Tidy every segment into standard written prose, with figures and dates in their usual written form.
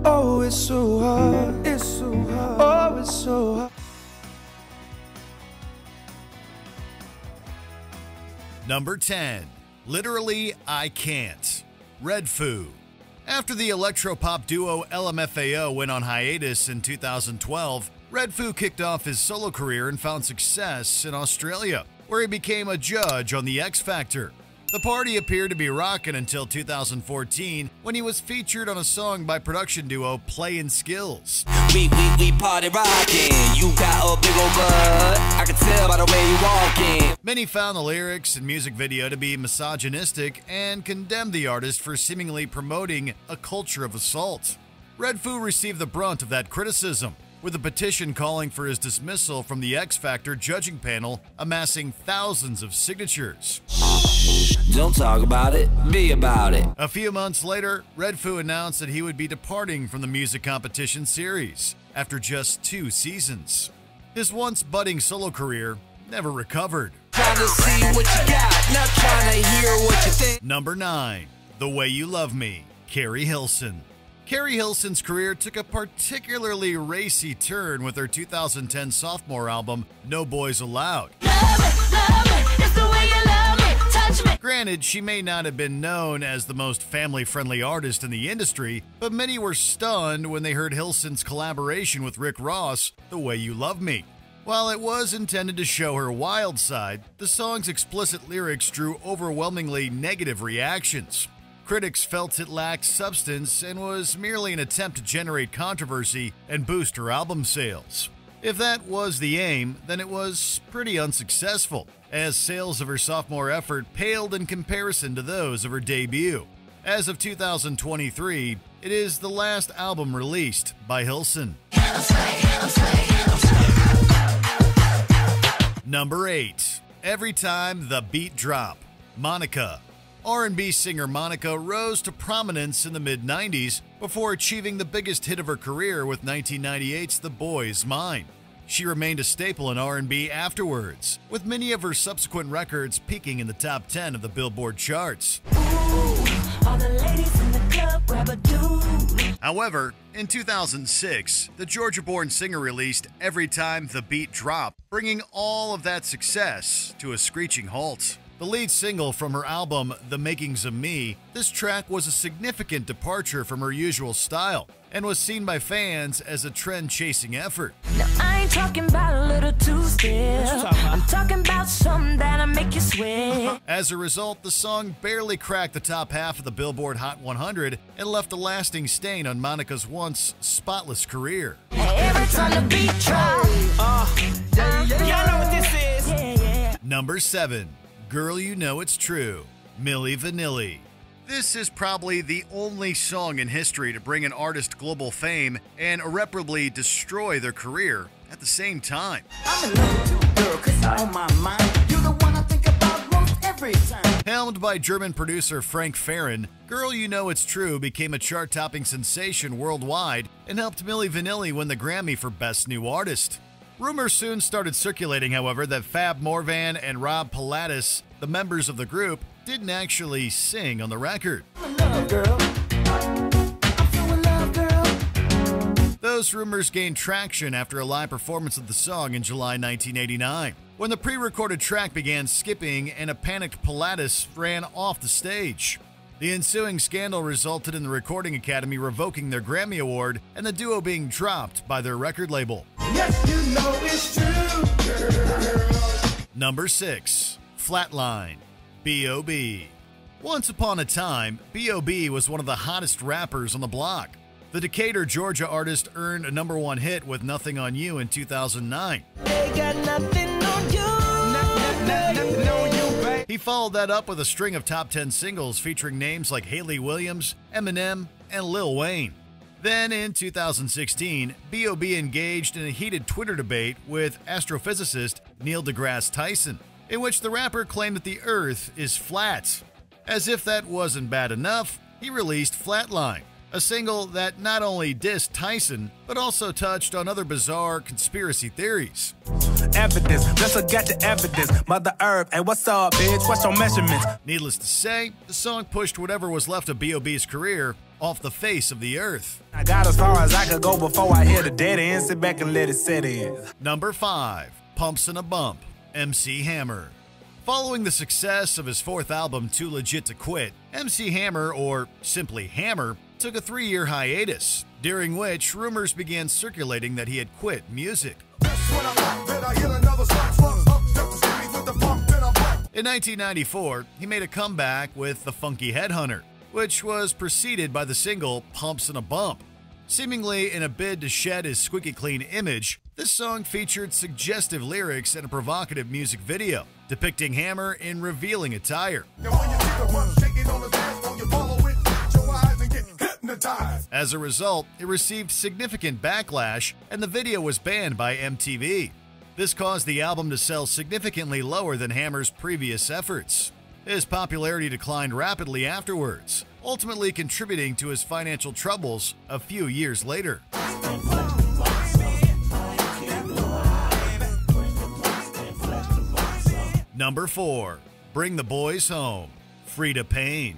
Oh, it's so hard, it's so hard, oh, it's so hard. Number 10. Literally, I Can't. Red Foo. After the electropop duo LMFAO went on hiatus in 2012, Red Foo kicked off his solo career and found success in Australia, where he became a judge on The X Factor. The party appeared to be rocking until 2014, when he was featured on a song by production duo Play & Skills. We party rockin', you got a big ol' butt, I can tell by the way you walkin'. Many found the lyrics and music video to be misogynistic and condemned the artist for seemingly promoting a culture of assault. Red Foo received the brunt of that criticism, with a petition calling for his dismissal from the X Factor judging panel amassing thousands of signatures. Don't talk about it, be about it. A few months later, Red Foo announced that he would be departing from the music competition series after just 2 seasons. His once budding solo career never recovered. Trying to see what you got, not trying to hear what you think. Number 9. The Way You Love Me, Carrie Hilson. Carrie Hilson's career took a particularly racy turn with her 2010 sophomore album, No Boys Allowed. Love it, it's the way you love me, touch me. Granted, she may not have been known as the most family-friendly artist in the industry, but many were stunned when they heard Hilson's collaboration with Rick Ross, The Way You Love Me. While it was intended to show her wild side, the song's explicit lyrics drew overwhelmingly negative reactions. Critics felt it lacked substance and was merely an attempt to generate controversy and boost her album sales. If that was the aim, then it was pretty unsuccessful, as sales of her sophomore effort paled in comparison to those of her debut. As of 2023, it is the last album released by Hilson. Number 8. Every Time the Beat Drop, Monica. R&B singer Monica rose to prominence in the mid-90s before achieving the biggest hit of her career with 1998's The Boy Is Mine. She remained a staple in R&B afterwards, with many of her subsequent records peaking in the top 10 of the Billboard charts. All the ladies in the club grab a dude. However, in 2006, the Georgia-born singer released Every Time the Beat Drop, bringing all of that success to a screeching halt. The lead single from her album, The Makings of Me, this track was a significant departure from her usual style and was seen by fans as a trend-chasing effort. Now I ain't talking about a little two-step, I'm talking about something that'll make you sweat. As a result, the song barely cracked the top half of the Billboard Hot 100 and left a lasting stain on Monica's once spotless career. Every time the beat drop. Y'all know what this is. Number 7. Girl You Know It's True, Milli Vanilli. This is probably the only song in history to bring an artist global fame and irreparably destroy their career at the same time. I'm in love with you, girl, 'cause you're on my mind. You're the one I think about most every time. Helmed by German producer Frank Farian, Girl You Know It's True became a chart-topping sensation worldwide and helped Milli Vanilli win the Grammy for Best New Artist. Rumors soon started circulating, however, that Fab Morvan and Rob Pilatus, the members of the group, didn't actually sing on the record. Those rumors gained traction after a live performance of the song in July 1989, when the pre-recorded track began skipping and a panicked Pilatus ran off the stage. The ensuing scandal resulted in the Recording Academy revoking their Grammy Award and the duo being dropped by their record label. Yes, you know it's true, girl. Number 6. Flatline, B.O.B. Once upon a time, B.O.B. was one of the hottest rappers on the block. The Decatur, Georgia artist earned a #1 hit with Nothing on You in 2009. They got nothing on you. He followed that up with a string of top 10 singles featuring names like Hayley Williams, Eminem, and Lil Wayne. Then in 2016, B.O.B. engaged in a heated Twitter debate with astrophysicist Neil deGrasse Tyson, in which the rapper claimed that the Earth is flat. As if that wasn't bad enough, he released Flatline, a single that not only dissed Tyson, but also touched on other bizarre conspiracy theories. Evidence, let's look at the evidence. Mother Herb, hey, what's up, bitch? What's your measurements? Needless to say, the song pushed whatever was left of B.O.B.'s career off the face of the earth. I got as far as I could go before I hit a dead end. Sit back and let it set in. Number 5. Pumps and a Bump, MC Hammer. Following the success of his fourth album, Too Legit to Quit, MC Hammer, or simply Hammer, took a 3-year hiatus, during which rumors began circulating that he had quit music. In 1994, he made a comeback with The Funky Headhunter, which was preceded by the single Pumps and a Bump. Seemingly in a bid to shed his squeaky clean image, this song featured suggestive lyrics and a provocative music video, depicting Hammer in revealing attire. As a result, it received significant backlash, and the video was banned by MTV. This caused the album to sell significantly lower than Hammer's previous efforts. His popularity declined rapidly afterwards, ultimately contributing to his financial troubles a few years later. Number 4. Bring the Boys Home, Freda Payne.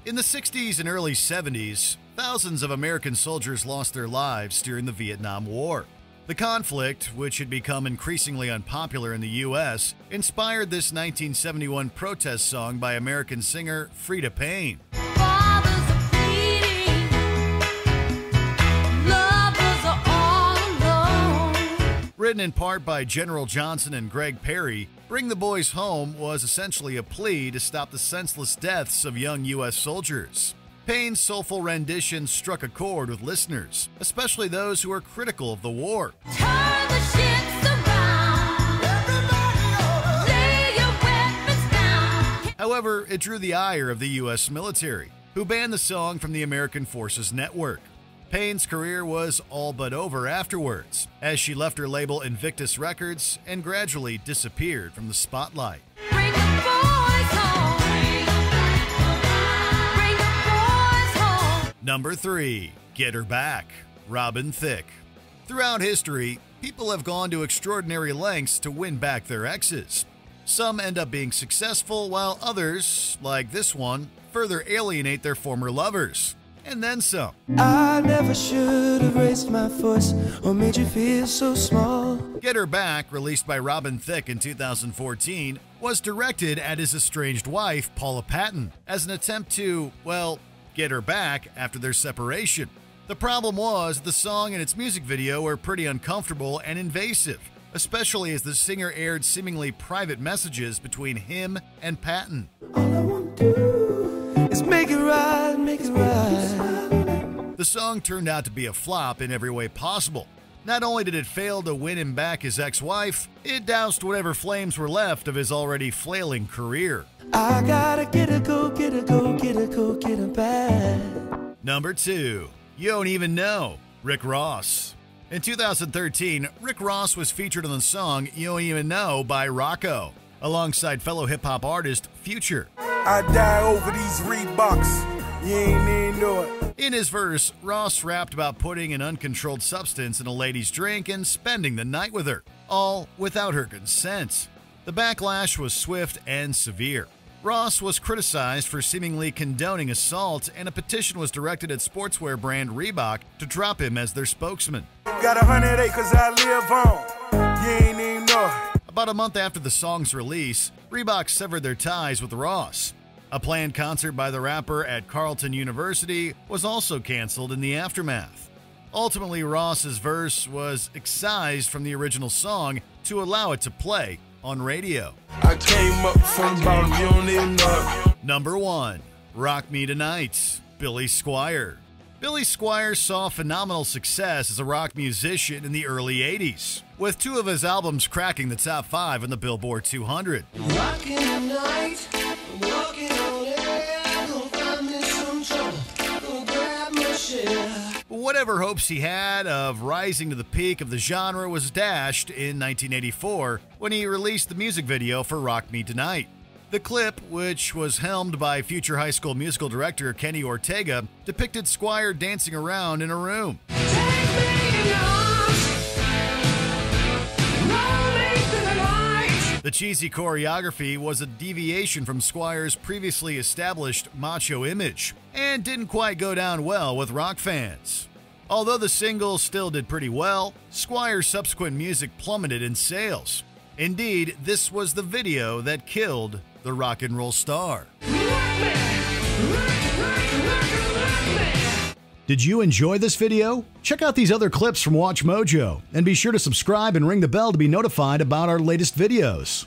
In the 60s and early 70s, thousands of American soldiers lost their lives during the Vietnam War. The conflict, which had become increasingly unpopular in the U.S., inspired this 1971 protest song by American singer Freda Payne. Written in part by General Johnson and Greg Perry, Bring the Boys Home was essentially a plea to stop the senseless deaths of young U.S. soldiers. Payne's soulful rendition struck a chord with listeners, especially those who were critical of the war. Turn the ships around. Lay your weapons down. However, it drew the ire of the U.S. military, who banned the song from the American Forces Network. Payne's career was all but over afterwards, as she left her label Invictus Records and gradually disappeared from the spotlight. Bring the boys home. Bring the boys home. Number 3. Get Her Back, Robin Thicke. Throughout history, people have gone to extraordinary lengths to win back their exes. Some end up being successful, while others, like this one, further alienate their former lovers. And then some. I never should have raised my voice or made you feel so small. Get Her Back, released by Robin Thicke in 2014, was directed at his estranged wife, Paula Patton, as an attempt to, well, get her back after their separation. The problem was the song and its music video were pretty uncomfortable and invasive, especially as the singer aired seemingly private messages between him and Patton. All I want to do is make it right, make it right. The song turned out to be a flop in every way possible. Not only did it fail to win him back his ex-wife, it doused whatever flames were left of his already flailing career. I gotta get her, go get her, go get her, go get her back. Number 2. You Don't Even Know, Rick Ross. In 2013, Rick Ross was featured on the song You Don't Even Know by Rocco, alongside fellow hip-hop artist Future. I die over these Reeboks. You ain't even know it. In his verse, Ross rapped about putting an uncontrolled substance in a lady's drink and spending the night with her, all without her consent. The backlash was swift and severe. Ross was criticized for seemingly condoning assault, and a petition was directed at sportswear brand Reebok to drop him as their spokesman. Got 100 acres I live on. You ain't even know it. About a month after the song's release, Reebok severed their ties with Ross. A planned concert by the rapper at Carleton University was also canceled in the aftermath. Ultimately, Ross's verse was excised from the original song to allow it to play on radio. I came up from the bottom, you don't even know it. Number 1. Rock Me Tonite, Billy Squier. Billy Squier saw phenomenal success as a rock musician in the early 80s, with 2 of his albums cracking the top 5 on the Billboard 200. Rockin' the night, walking on air, gonna find me some trouble, gonna grab my share. Whatever hopes he had of rising to the peak of the genre was dashed in 1984 when he released the music video for Rock Me Tonite. The clip, which was helmed by future High School Musical director Kenny Ortega, depicted Squier dancing around in a room. Take me in your arms, roll me through the night. The cheesy choreography was a deviation from Squire's previously established macho image and didn't quite go down well with rock fans. Although the single still did pretty well, Squire's subsequent music plummeted in sales. Indeed, this was the video that killed the rock and roll star. Did you enjoy this video? Check out these other clips from Watch Mojo, and be sure to subscribe and ring the bell to be notified about our latest videos.